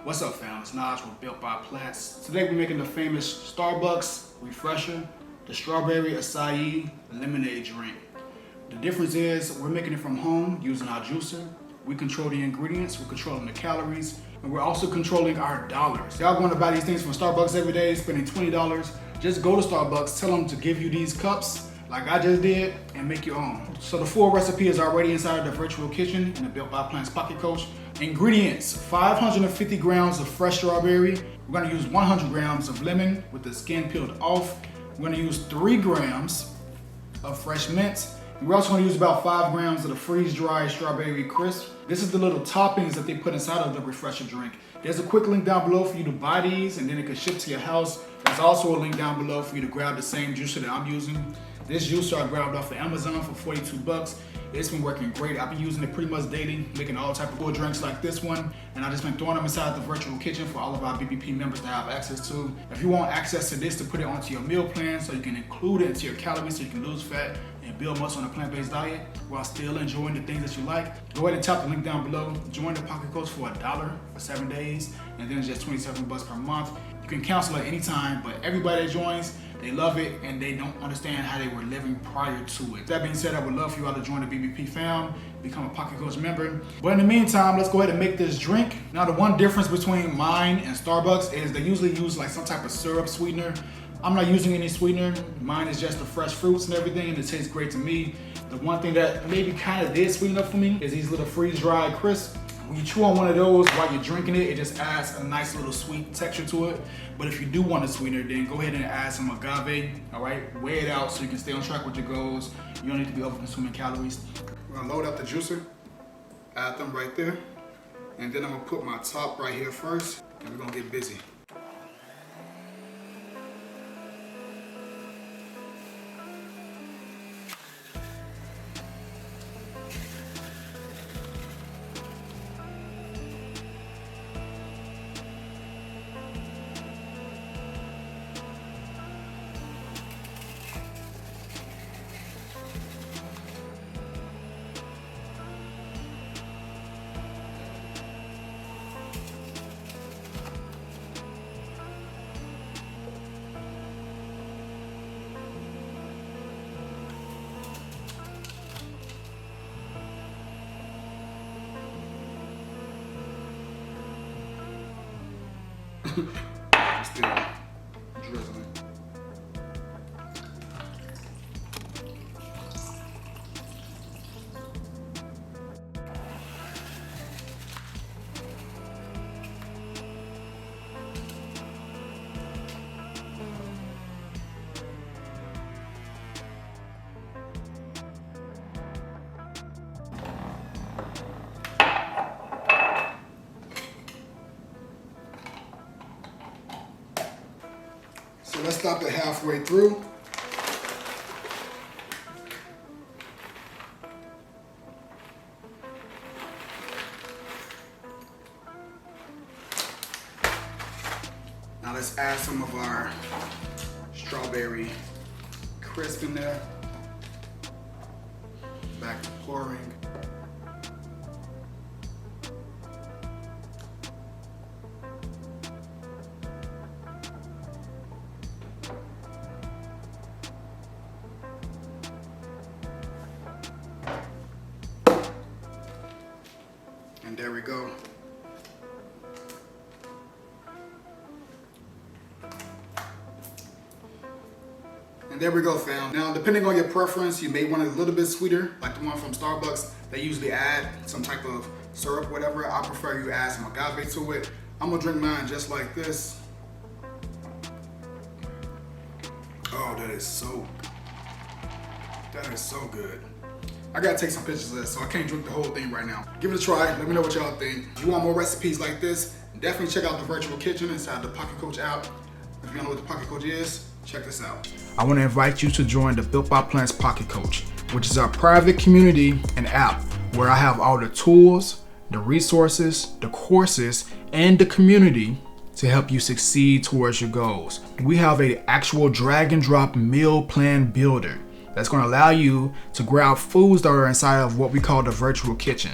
What's up, fam? It's Naj with Built by Plants. Today we're making the famous Starbucks refresher, the Strawberry Acai Lemonade drink. The difference is we're making it from home using our juicer. We control the ingredients, we're controlling the calories, and we're also controlling our dollars. Y'all going to buy these things from Starbucks every day, spending $20. Just go to Starbucks, tell them to give you these cups like I just did, and make your own. So the full recipe is already inside of the virtual kitchen in the Built by Plants Pocket Coach. Ingredients: 550 grams of fresh strawberry. We're gonna use 100 grams of lemon with the skin peeled off. We're gonna use 3 grams of fresh mint. We're also gonna use about 5 grams of the freeze-dried strawberry crisp. This is the little toppings that they put inside of the refresher drink. There's a quick link down below for you to buy these, and then it can ship to your house. There's also a link down below for you to grab the same juicer that I'm using. This juicer I grabbed off of Amazon for 42 bucks. It's been working great. I've been using it pretty much daily, making all type of cool drinks like this one. And I've just been throwing them inside the virtual kitchen for all of our BBP members to have access to. If you want access to this to put it onto your meal plan so you can include it into your calories so you can lose fat and build muscle on a plant-based diet while still enjoying the things that you like, go ahead and tap the link down below. Join the Pocket Coach for $1 for 7 days, and then it's just 27 bucks per month. You can cancel at any time, but everybody that joins, they love it and they don't understand how they were living prior to it. That being said, I would love for you all to join the BBP fam, become a Pocket Coach member. But in the meantime, let's go ahead and make this drink. Now, the one difference between mine and Starbucks is they usually use like some type of syrup sweetener. I'm not using any sweetener. Mine is just the fresh fruits and everything, and it tastes great to me. The one thing that maybe kind of did sweeten up for me is these little freeze-dried crisps. When you chew on one of those while you're drinking it, it just adds a nice little sweet texture to it. But if you do want a sweetener, then go ahead and add some agave, all right? Weigh it out so you can stay on track with your goals. You don't need to be over-consuming calories. We're gonna load up the juicer, add them right there, and then I'm gonna put my top right here first, and we're gonna get busy. Still drizzling. So let's stop it halfway through. Now let's add some of our strawberry crisp in there. Back to pouring. And there we go. And there we go, fam. Now, depending on your preference, you may want it a little bit sweeter, like the one from Starbucks. They usually add some type of syrup, whatever. I prefer you add some agave to it. I'm gonna drink mine just like this. Oh, that is so good. I gotta take some pictures of this, so I can't drink the whole thing right now. Give it a try, let me know what y'all think. If you want more recipes like this, definitely check out the virtual kitchen inside the Pocket Coach app. If you don't know what the Pocket Coach is, check this out. I wanna invite you to join the Built by Plants Pocket Coach, which is our private community and app where I have all the tools, the resources, the courses, and the community to help you succeed towards your goals. We have an actual drag and drop meal plan builder that's going to allow you to grab foods that are inside of what we call the virtual kitchen.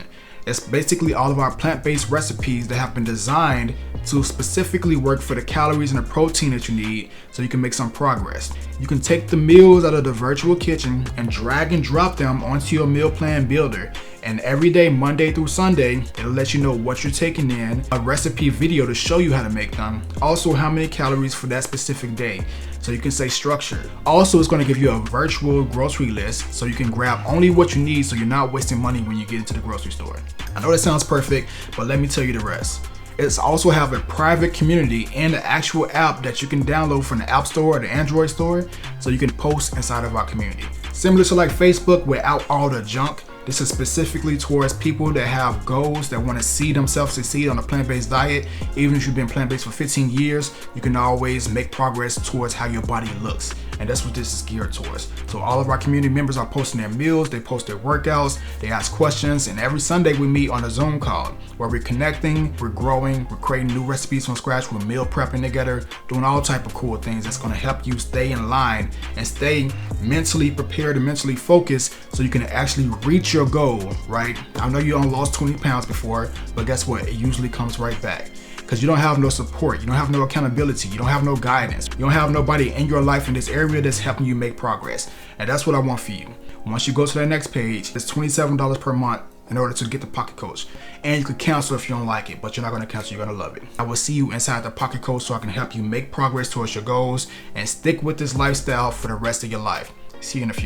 It's basically all of our plant-based recipes that have been designed to specifically work for the calories and the protein that you need so you can make some progress. You can take the meals out of the virtual kitchen and drag and drop them onto your meal plan builder. And every day, Monday through Sunday, it'll let you know what you're taking in, a recipe video to show you how to make them, also how many calories for that specific day, so you can stay structured. Also, it's going to give you a virtual grocery list so you can grab only what you need so you're not wasting money when you get into the grocery store. I know that sounds perfect, but let me tell you the rest. It's also have a private community and an actual app that you can download from the App Store or the Android store so you can post inside of our community. Similar to like Facebook without all the junk, this is specifically towards people that have goals that want to see themselves succeed on a plant-based diet. Even if you've been plant-based for 15 years, you can always make progress towards how your body looks. And that's what this is geared towards. So all of our community members are posting their meals, they post their workouts, they ask questions, and every Sunday we meet on a Zoom call where we're connecting, we're growing, we're creating new recipes from scratch, we're meal prepping together, doing all type of cool things that's gonna help you stay in line and stay mentally prepared and mentally focused so you can actually reach your goal, right? I know you only lost 20 pounds before, but guess what? It usually comes right back. Because you don't have no support, you don't have no accountability, you don't have no guidance, you don't have nobody in your life in this area that's helping you make progress. And that's what I want for you. Once you go to that next page, it's $27 per month in order to get the Pocket Coach. And you could cancel if you don't like it, but you're not gonna cancel, you're gonna love it. I will see you inside the Pocket Coach so I can help you make progress towards your goals and stick with this lifestyle for the rest of your life. See you in a few.